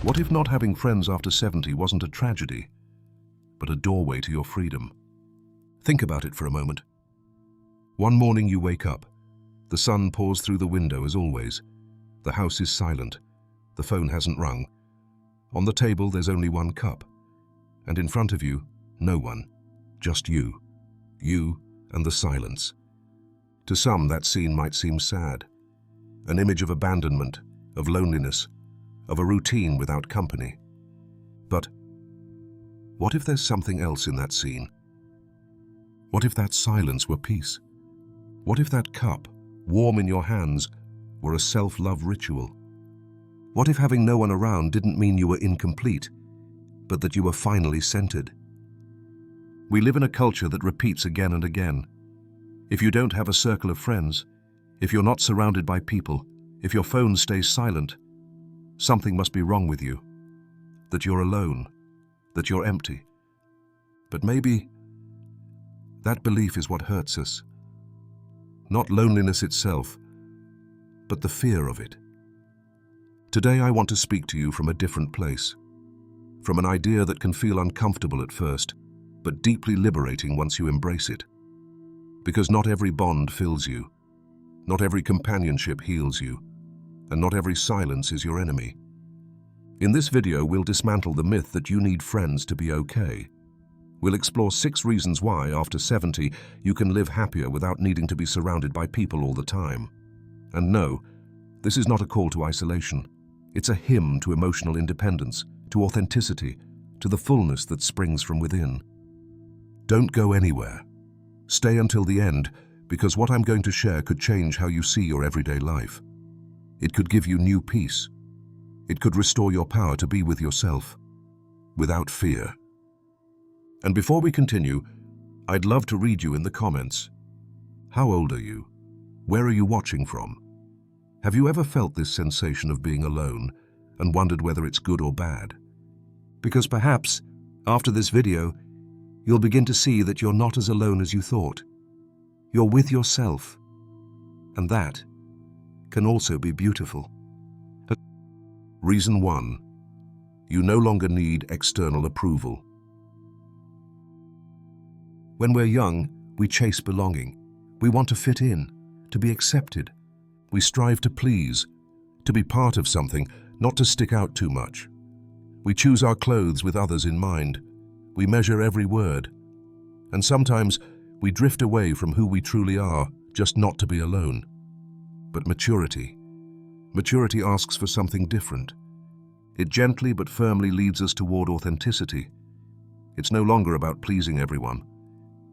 What if not having friends after 70 wasn't a tragedy, but a doorway to your freedom? Think about it for a moment. One morning you wake up. The sun pours through the window as always. The house is silent. The phone hasn't rung. On the table there's only one cup. And in front of you, no one. Just you. You and the silence. To some, that scene might seem sad. An image of abandonment, of loneliness, of a routine without company. But what if there's something else in that scene? What if that silence were peace? What if that cup, warm in your hands, were a self-love ritual? What if having no one around didn't mean you were incomplete, but that you were finally centered? We live in a culture that repeats again and again. If you don't have a circle of friends, if you're not surrounded by people, if your phone stays silent, something must be wrong with you. That you're alone, that you're empty. But maybe that belief is what hurts us. Not loneliness itself, but the fear of it. Today I want to speak to you from a different place. From an idea that can feel uncomfortable at first, but deeply liberating once you embrace it. Because not every bond fills you, not every companionship heals you, and not every silence is your enemy. In this video, we'll dismantle the myth that you need friends to be okay. We'll explore 6 reasons why, after 70, you can live happier without needing to be surrounded by people all the time. And no, this is not a call to isolation. It's a hymn to emotional independence, to authenticity, to the fullness that springs from within. Don't go anywhere. Stay until the end, because what I'm going to share could change how you see your everyday life. It could give you new peace. It could restore your power to be with yourself, without fear. And before we continue, I'd love to read you in the comments. How old are you? Where are you watching from? Have you ever felt this sensation of being alone and wondered whether it's good or bad? Because perhaps, after this video, you'll begin to see that you're not as alone as you thought. You're with yourself, and that can also be beautiful. Reason 1. You no longer need external approval. When we're young, we chase belonging. We want to fit in, to be accepted. We strive to please, to be part of something, not to stick out too much. We choose our clothes with others in mind. We measure every word. And sometimes we drift away from who we truly are, just not to be alone. But maturity asks for something different. It gently but firmly leads us toward authenticity. It's no longer about pleasing everyone.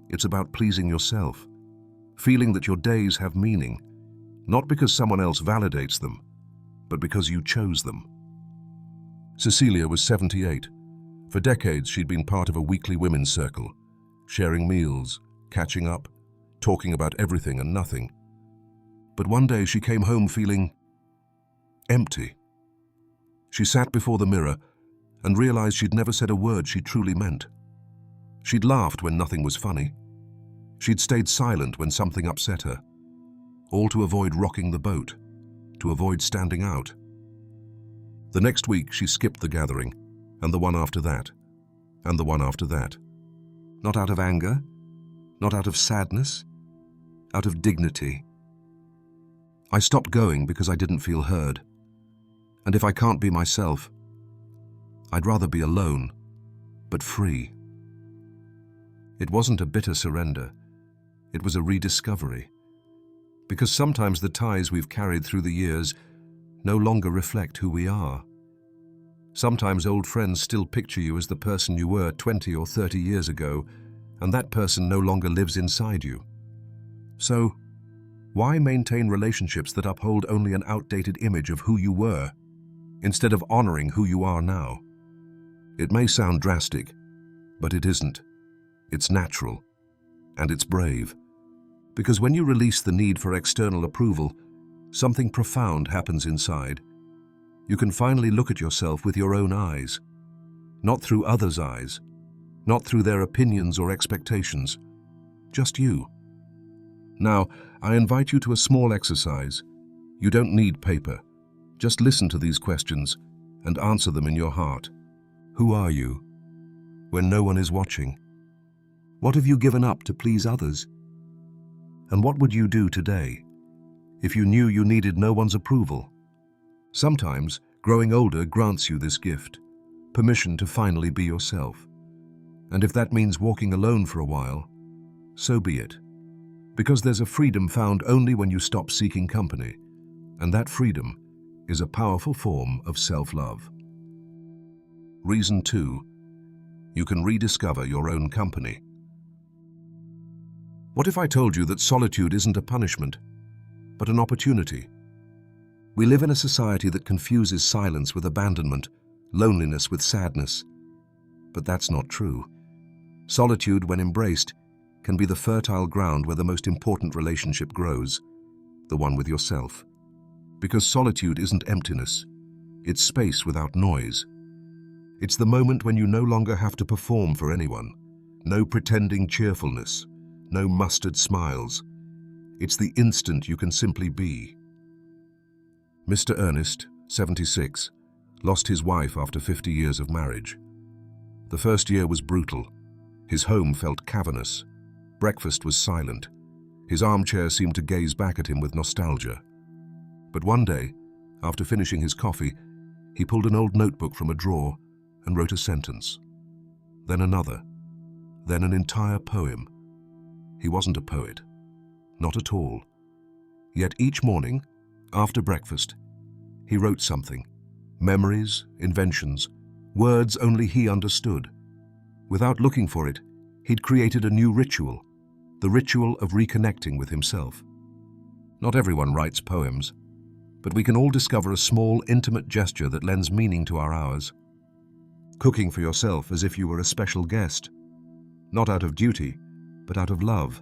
It's about pleasing yourself, feeling that your days have meaning, not because someone else validates them, but because you chose them. Cecilia was 78. For decades, she'd been part of a weekly women's circle, sharing meals, catching up, talking about everything and nothing. But one day she came home feeling empty. She sat before the mirror and realized she'd never said a word she truly meant. She'd laughed when nothing was funny. She'd stayed silent when something upset her, all to avoid rocking the boat, to avoid standing out. The next week she skipped the gathering, and the one after that, and the one after that. Not out of anger, not out of sadness, out of dignity. I stopped going because I didn't feel heard. And if I can't be myself, I'd rather be alone, but free. It wasn't a bitter surrender. It was a rediscovery. Because sometimes the ties we've carried through the years no longer reflect who we are. Sometimes old friends still picture you as the person you were 20 or 30 years ago, and that person no longer lives inside you. So, why maintain relationships that uphold only an outdated image of who you were, instead of honoring who you are now? It may sound drastic, but it isn't. It's natural, and it's brave. Because when you release the need for external approval, something profound happens inside. You can finally look at yourself with your own eyes, not through others' eyes, not through their opinions or expectations, just you. Now, I invite you to a small exercise. You don't need paper. Just listen to these questions and answer them in your heart. Who are you when no one is watching? What have you given up to please others? And what would you do today if you knew you needed no one's approval? Sometimes growing older grants you this gift, permission to finally be yourself. And if that means walking alone for a while, so be it. Because there's a freedom found only when you stop seeking company, and that freedom is a powerful form of self-love. Reason 2, you can rediscover your own company. What if I told you that solitude isn't a punishment, but an opportunity? We live in a society that confuses silence with abandonment, loneliness with sadness. But that's not true. Solitude, when embraced, can be the fertile ground where the most important relationship grows, the one with yourself. Because solitude isn't emptiness, it's space without noise. It's the moment when you no longer have to perform for anyone. No pretending cheerfulness, no mustered smiles. It's the instant you can simply be. Mr. Ernest, 76, lost his wife after 50 years of marriage. The first year was brutal. His home felt cavernous. Breakfast was silent. His armchair seemed to gaze back at him with nostalgia. But one day, after finishing his coffee, he pulled an old notebook from a drawer and wrote a sentence. Then another. Then an entire poem. He wasn't a poet. Not at all. Yet each morning, after breakfast, he wrote something. Memories, inventions, words only he understood. Without looking for it, he'd created a new ritual, the ritual of reconnecting with himself. Not everyone writes poems, but we can all discover a small, intimate gesture that lends meaning to our hours. Cooking for yourself as if you were a special guest, not out of duty, but out of love.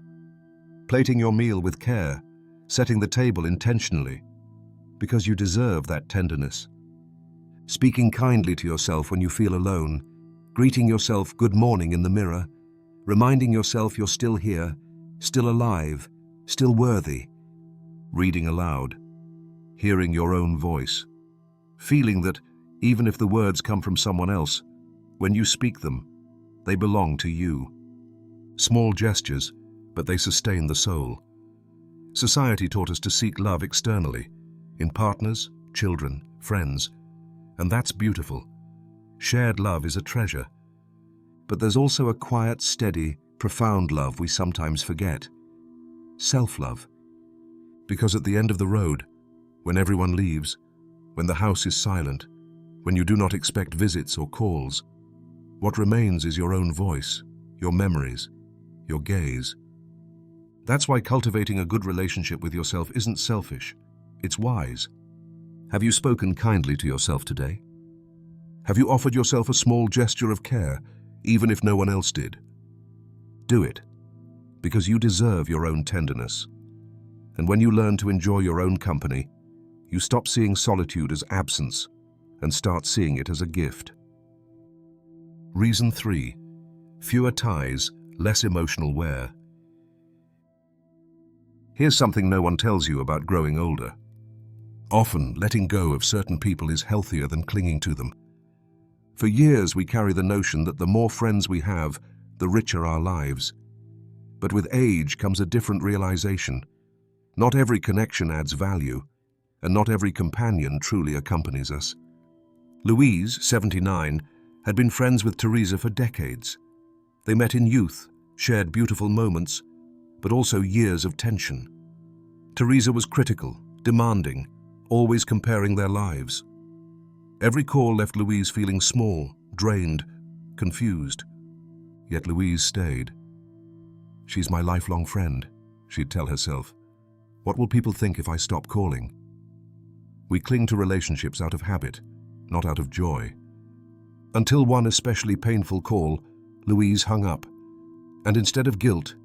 Plating your meal with care, setting the table intentionally, because you deserve that tenderness. Speaking kindly to yourself when you feel alone, greeting yourself good morning in the mirror, reminding yourself you're still here, still alive, still worthy. Reading aloud, hearing your own voice, feeling that even if the words come from someone else, when you speak them, they belong to you. Small gestures, but they sustain the soul. Society taught us to seek love externally, in partners, children, friends, and that's beautiful. Shared love is a treasure. But there's also a quiet, steady, profound love we sometimes forget. Self-love. Because at the end of the road, when everyone leaves, when the house is silent, when you do not expect visits or calls, what remains is your own voice, your memories, your gaze. That's why cultivating a good relationship with yourself isn't selfish, it's wise. Have you spoken kindly to yourself today? Have you offered yourself a small gesture of care, even if no one else did? Do it, because you deserve your own tenderness. And when you learn to enjoy your own company, you stop seeing solitude as absence and start seeing it as a gift. Reason 3, fewer ties, less emotional wear. Here's something no one tells you about growing older. Often, letting go of certain people is healthier than clinging to them. For years, we carry the notion that the more friends we have, the richer our lives. But with age comes a different realization. Not every connection adds value, and not every companion truly accompanies us. Louise, 79, had been friends with Teresa for decades. They met in youth, shared beautiful moments, but also years of tension. Teresa was critical, demanding, always comparing their lives. Every call left Louise feeling small, drained, confused. Yet Louise stayed. She's my lifelong friend, she'd tell herself. What will people think if I stop calling? We cling to relationships out of habit, not out of joy. Until one especially painful call, Louise hung up, and instead of guilt,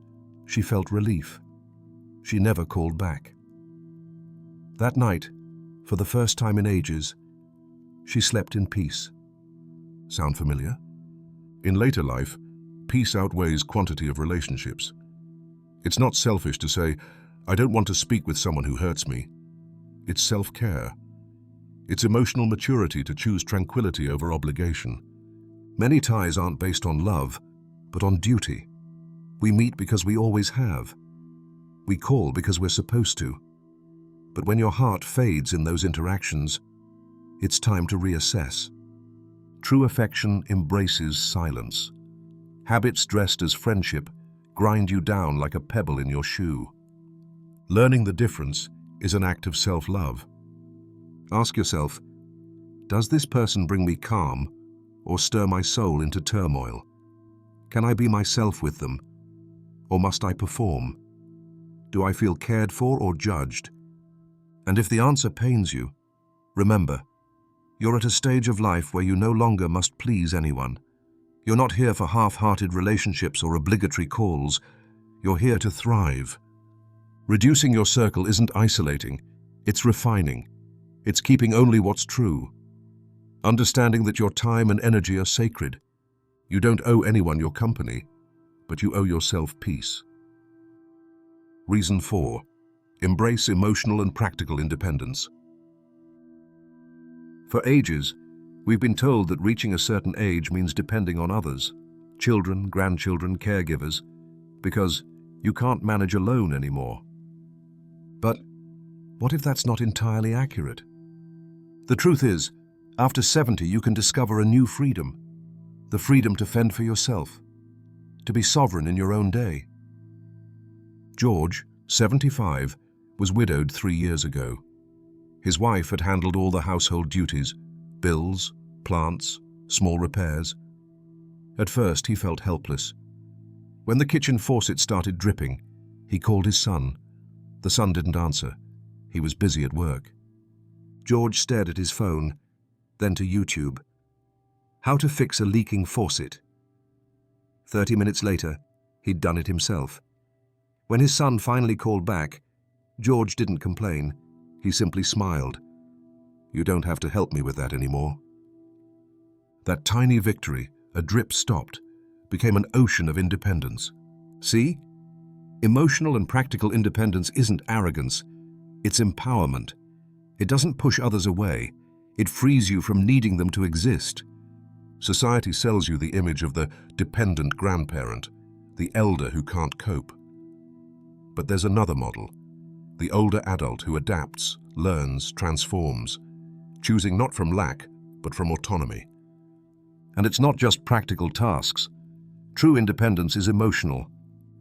she felt relief. She never called back. That night, for the first time in ages, she slept in peace. Sound familiar? In later life, peace outweighs quantity of relationships. It's not selfish to say, I don't want to speak with someone who hurts me. It's self-care. It's emotional maturity to choose tranquility over obligation. Many ties aren't based on love, but on duty. We meet because we always have. We call because we're supposed to. But when your heart fades in those interactions, it's time to reassess. True affection embraces silence. Habits dressed as friendship grind you down like a pebble in your shoe. Learning the difference is an act of self-love. Ask yourself, does this person bring me calm or stir my soul into turmoil? Can I be myself with them, or must I perform? Do I feel cared for or judged? And if the answer pains you, remember, you're at a stage of life where you no longer must please anyone. You're not here for half-hearted relationships or obligatory calls. You're here to thrive. Reducing your circle isn't isolating, it's refining. It's keeping only what's true. Understanding that your time and energy are sacred. You don't owe anyone your company, but you owe yourself peace. Reason 4. Embrace emotional and practical independence. For ages, we've been told that reaching a certain age means depending on others, children, grandchildren, caregivers, because you can't manage alone anymore. But what if that's not entirely accurate? The truth is, after 70 you can discover a new freedom, the freedom to fend for yourself, to be sovereign in your own day. George, 75, was widowed 3 years ago. His wife had handled all the household duties, bills, plants, small repairs. At first he felt helpless. When the kitchen faucet started dripping, he called his son. The son didn't answer. He was busy at work. George stared at his phone, then to YouTube. How to fix a leaking faucet. 30 minutes later, he'd done it himself. When his son finally called back, George didn't complain. He simply smiled. "You don't have to help me with that anymore." That tiny victory, a drip stopped, became an ocean of independence. See? Emotional and practical independence isn't arrogance, it's empowerment. It doesn't push others away, it frees you from needing them to exist. Society sells you the image of the dependent grandparent, the elder who can't cope. But there's another model, the older adult who adapts, learns, transforms, choosing not from lack, but from autonomy. And it's not just practical tasks. True independence is emotional,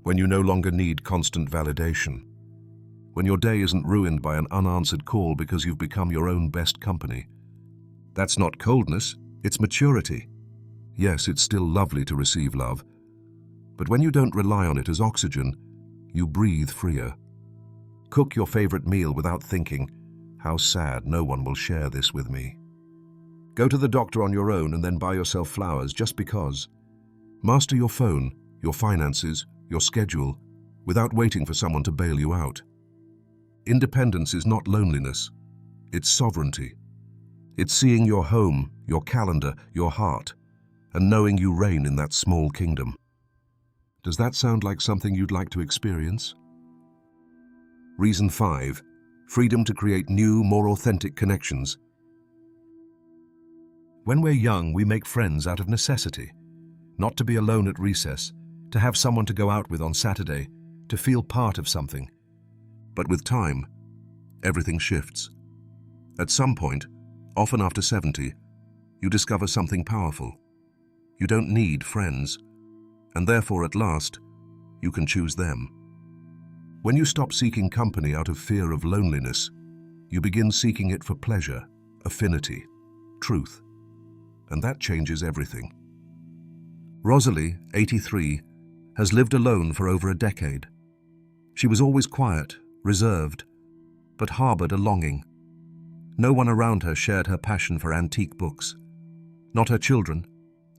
when you no longer need constant validation. When your day isn't ruined by an unanswered call because you've become your own best company. That's not coldness, it's maturity. Yes, it's still lovely to receive love, but when you don't rely on it as oxygen, you breathe freer. Cook your favorite meal without thinking, "How sad, no one will share this with me." Go to the doctor on your own and then buy yourself flowers just because. Master your phone, your finances, your schedule, without waiting for someone to bail you out. Independence is not loneliness, it's sovereignty. It's seeing your home, your calendar, your heart, and knowing you reign in that small kingdom. Does that sound like something you'd like to experience? Reason 5. Freedom to create new, more authentic connections. When we're young, we make friends out of necessity. Not to be alone at recess, to have someone to go out with on Saturday, to feel part of something. But with time, everything shifts. At some point, often after 70, you discover something powerful. You don't need friends, and therefore at last, you can choose them. When you stop seeking company out of fear of loneliness, you begin seeking it for pleasure, affinity, truth, and that changes everything. Rosalie, 83, has lived alone for over a decade. She was always quiet, reserved, but harbored a longing. No one around her shared her passion for antique books. Not her children,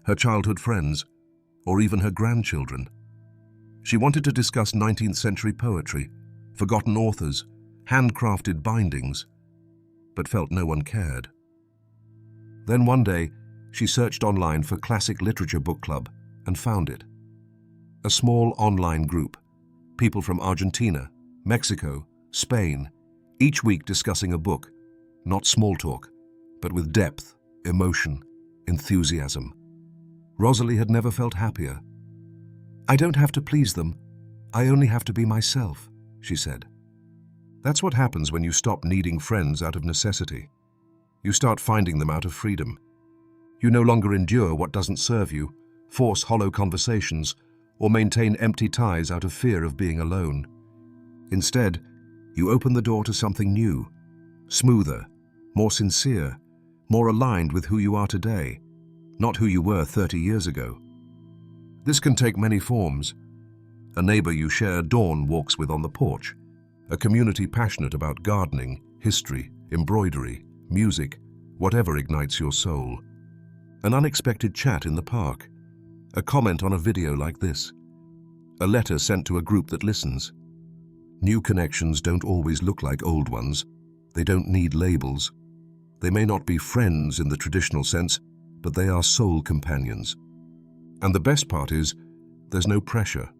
her childhood friends, or even her grandchildren. She wanted to discuss 19th century poetry, forgotten authors, handcrafted bindings, but felt no one cared. Then one day, she searched online for classic literature book club and found it. A small online group, people from Argentina, Mexico, Spain, each week discussing a book, not small talk, but with depth, emotion, enthusiasm. Rosalie had never felt happier. "I don't have to please them. I only have to be myself," she said. That's what happens when you stop needing friends out of necessity. You start finding them out of freedom. You no longer endure what doesn't serve you, force hollow conversations, or maintain empty ties out of fear of being alone. Instead, you open the door to something new, smoother, more sincere, more aligned with who you are today, not who you were 30 years ago. This can take many forms. A neighbor you share dawn walks with on the porch, a community passionate about gardening, history, embroidery, music, whatever ignites your soul. An unexpected chat in the park, a comment on a video like this, a letter sent to a group that listens. New connections don't always look like old ones. They don't need labels. They may not be friends in the traditional sense, but they are soul companions. And the best part is, there's no pressure,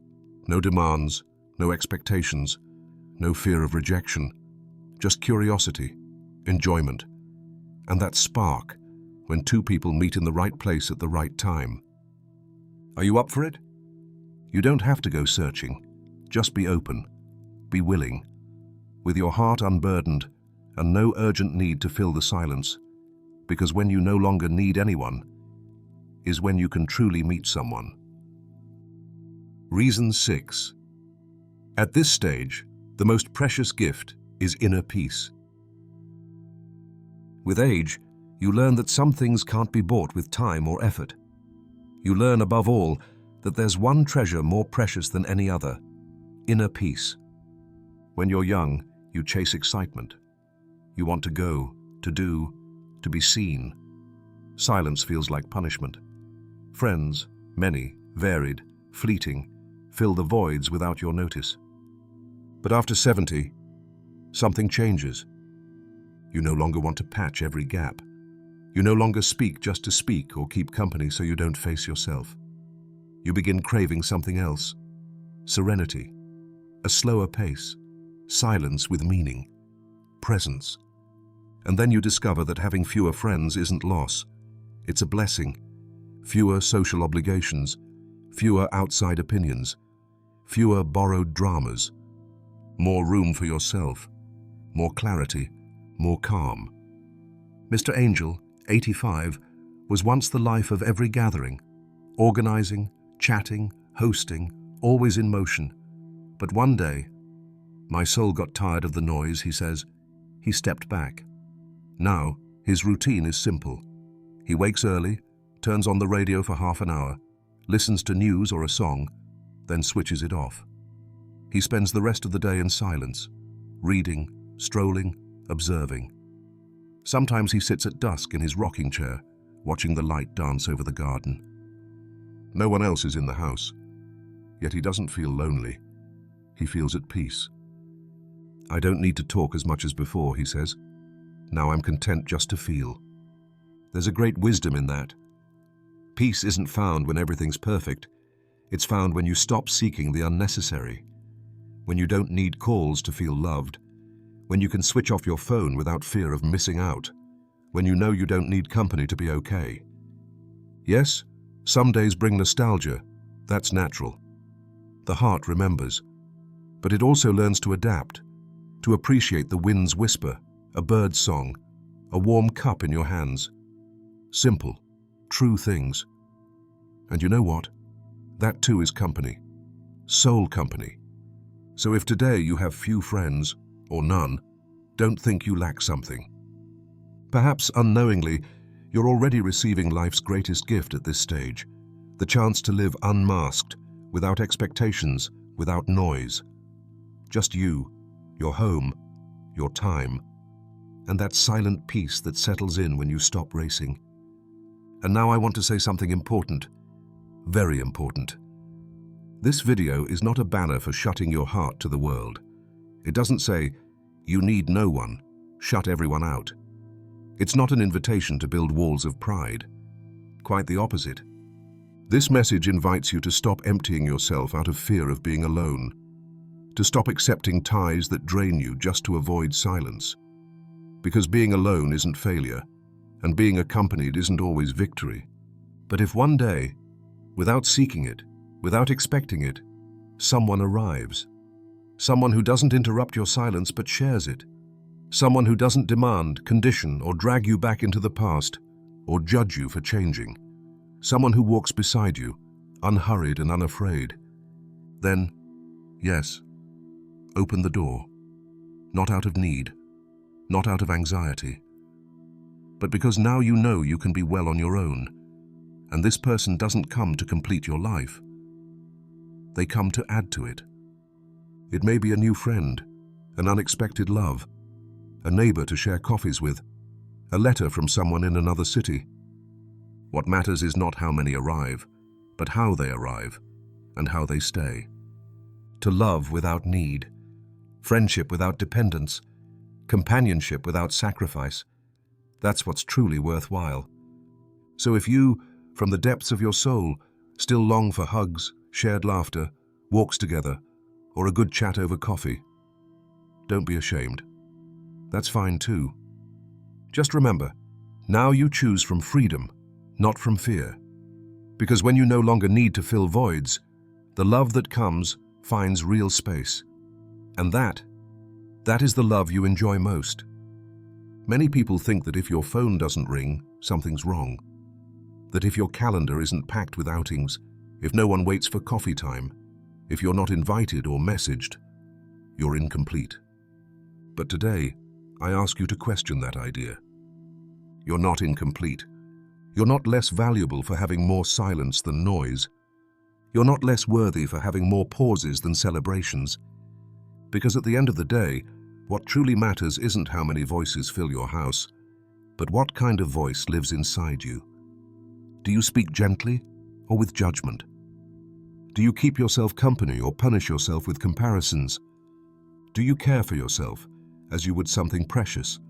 no demands, no expectations, no fear of rejection, just curiosity, enjoyment, and that spark when two people meet in the right place at the right time. Are you up for it? You don't have to go searching. Just be open, be willing, with your heart unburdened and no urgent need to fill the silence, because when you no longer need anyone is when you can truly meet someone. Reason 6. At this stage, the most precious gift is inner peace. With age, you learn that some things can't be bought with time or effort. You learn, above all, that there's one treasure more precious than any other: inner peace. When you're young, you chase excitement. You want to go, to do, to be seen. Silence feels like punishment. Friends, many, varied, fleeting, fill the voids without your notice. But after 70, something changes. You no longer want to patch every gap. You no longer speak just to speak or keep company so you don't face yourself. You begin craving something else: serenity, a slower pace, silence with meaning, presence. And then you discover that having fewer friends isn't loss. It's a blessing. Fewer social obligations, fewer outside opinions, fewer borrowed dramas, more room for yourself, more clarity, more calm. Mr. Angel, 85, was once the life of every gathering, organizing, chatting, hosting, always in motion. But one day, my soul got tired of the noise, he says. He stepped back. Now, his routine is simple. He wakes early, turns on the radio for half an hour, listens to news or a song, then switches it off. He spends the rest of the day in silence, reading, strolling, observing. Sometimes he sits at dusk in his rocking chair, watching the light dance over the garden. No one else is in the house, yet he doesn't feel lonely. He feels at peace. I don't need to talk as much as before, he says. Now I'm content just to feel. There's a great wisdom in that. Peace isn't found when everything's perfect. It's found when you stop seeking the unnecessary, when you don't need calls to feel loved, when you can switch off your phone without fear of missing out, when you know you don't need company to be okay. Yes, some days bring nostalgia. That's natural. The heart remembers, but it also learns to adapt, to appreciate the wind's whisper, a bird's song, a warm cup in your hands. Simple, true things. And you know what? That too is company. Soul company. So if today you have few friends, or none, don't think you lack something. Perhaps unknowingly, you're already receiving life's greatest gift at this stage, the chance to live unmasked, without expectations, without noise. Just you, your home, your time, and that silent peace that settles in when you stop racing. And now I want to say something important, very important. This video is not a banner for shutting your heart to the world. It doesn't say, you need no one, shut everyone out. It's not an invitation to build walls of pride. Quite the opposite. This message invites you to stop emptying yourself out of fear of being alone, to stop accepting ties that drain you just to avoid silence. Because being alone isn't failure, and being accompanied isn't always victory. But if one day, without seeking it, without expecting it, someone arrives, someone who doesn't interrupt your silence but shares it, someone who doesn't demand, condition, or drag you back into the past, or judge you for changing, someone who walks beside you, unhurried and unafraid, then, yes, open the door, not out of need, not out of anxiety, but because now you know you can be well on your own, and this person doesn't come to complete your life. They come to add to it. It may be a new friend, an unexpected love, a neighbor to share coffees with, a letter from someone in another city. What matters is not how many arrive, but how they arrive and how they stay. To love without need, friendship without dependence, companionship without sacrifice, that's what's truly worthwhile. So if you, from the depths of your soul, still long for hugs, shared laughter, walks together, or a good chat over coffee, don't be ashamed. That's fine too. Just remember, now you choose from freedom, not from fear. Because when you no longer need to fill voids, the love that comes finds real space. And that is the love you enjoy most. Many people think that if your phone doesn't ring, something's wrong. That if your calendar isn't packed with outings, if no one waits for coffee time, if you're not invited or messaged, you're incomplete. But today, I ask you to question that idea. You're not incomplete. You're not less valuable for having more silence than noise. You're not less worthy for having more pauses than celebrations. Because at the end of the day, what truly matters isn't how many voices fill your house, but what kind of voice lives inside you. Do you speak gently or with judgment? Do you keep yourself company or punish yourself with comparisons? Do you care for yourself as you would something precious,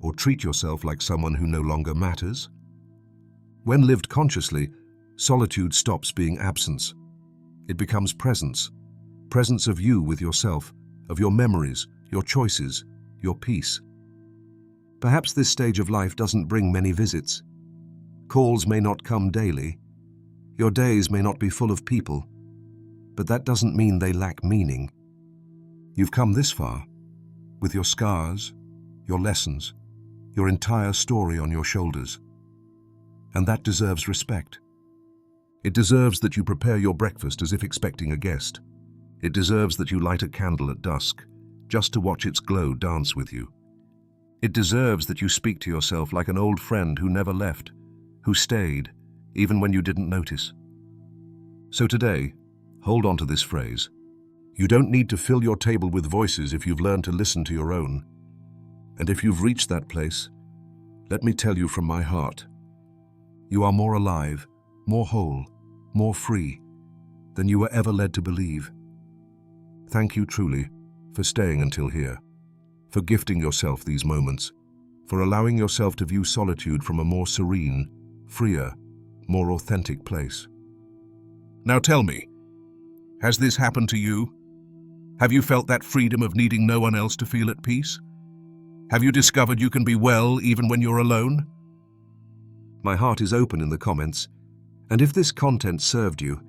or treat yourself like someone who no longer matters? When lived consciously, solitude stops being absence. It becomes presence. Presence of you with yourself, of your memories, your choices, your peace. Perhaps this stage of life doesn't bring many visits. Calls may not come daily. Your days may not be full of people. But that doesn't mean they lack meaning. You've come this far, with your scars, your lessons, your entire story on your shoulders. And that deserves respect. It deserves that you prepare your breakfast as if expecting a guest. It deserves that you light a candle at dusk, just to watch its glow dance with you. It deserves that you speak to yourself like an old friend who never left, who stayed, even when you didn't notice. So today, hold on to this phrase. You don't need to fill your table with voices if you've learned to listen to your own. And if you've reached that place, let me tell you from my heart, you are more alive, more whole, more free than you were ever led to believe. Thank you truly for staying until here, for gifting yourself these moments, for allowing yourself to view solitude from a more serene, freer, more authentic place. Now tell me, has this happened to you? Have you felt that freedom of needing no one else to feel at peace? Have you discovered you can be well even when you're alone? My heart is open in the comments, and if this content served you,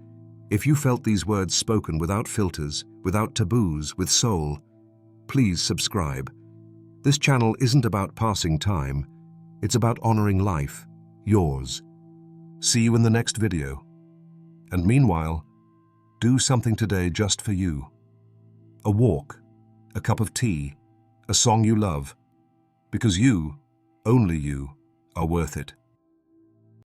if you felt these words spoken without filters, without taboos, with soul, please subscribe. This channel isn't about passing time, it's about honoring life, yours. See you in the next video. And meanwhile, do something today just for you. A walk, a cup of tea, a song you love, because you, only you, are worth it.